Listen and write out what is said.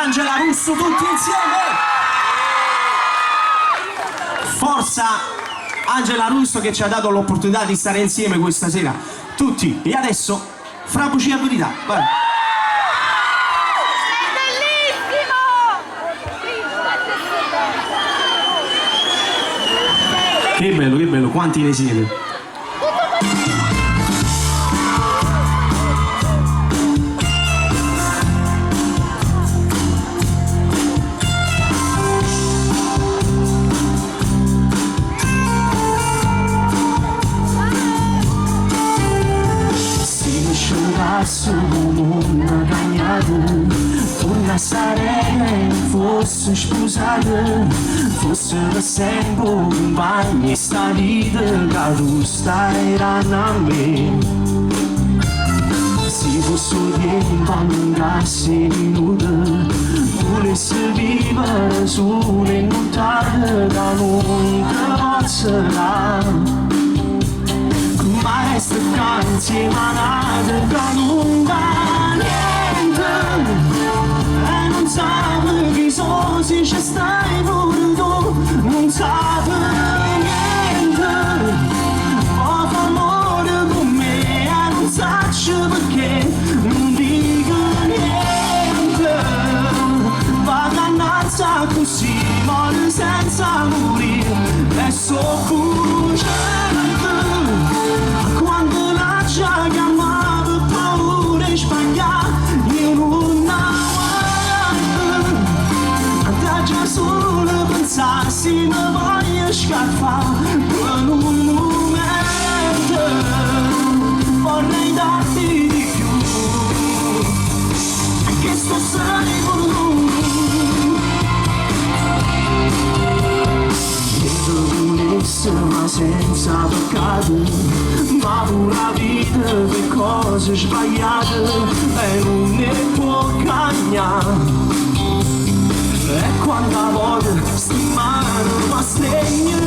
Angela Russo, tutti insieme! Forza Angela Russo che ci ha dato l'opportunità di stare insieme questa sera, tutti. E adesso, Fra Bugia Verità, vai! Che bello, quanti ne siete? Se o mundo ganhado torna sarena fosse esposada, fosse recém um banho e salida, gado era na me. Se você embangasse nuda, volesse viva azul e notada, da nunca será. Ma resta canti manate che non va niente e non sape chi sono se ci stai pure tu, non sape niente, fa amore con me e non saccio perché non dico niente, va dannazza così muore senza morire e soffuggente. Quando la già chiamava paura e sbagliare, io non avevo. Andai già solo pensare se mi voglio scappare per un momento. Vorrei darti di più, che sto sei con lui. Ma senza peccato, ma una vita per cose sbagliate e non ne può cagnare. E quando a volte sti mano ma segna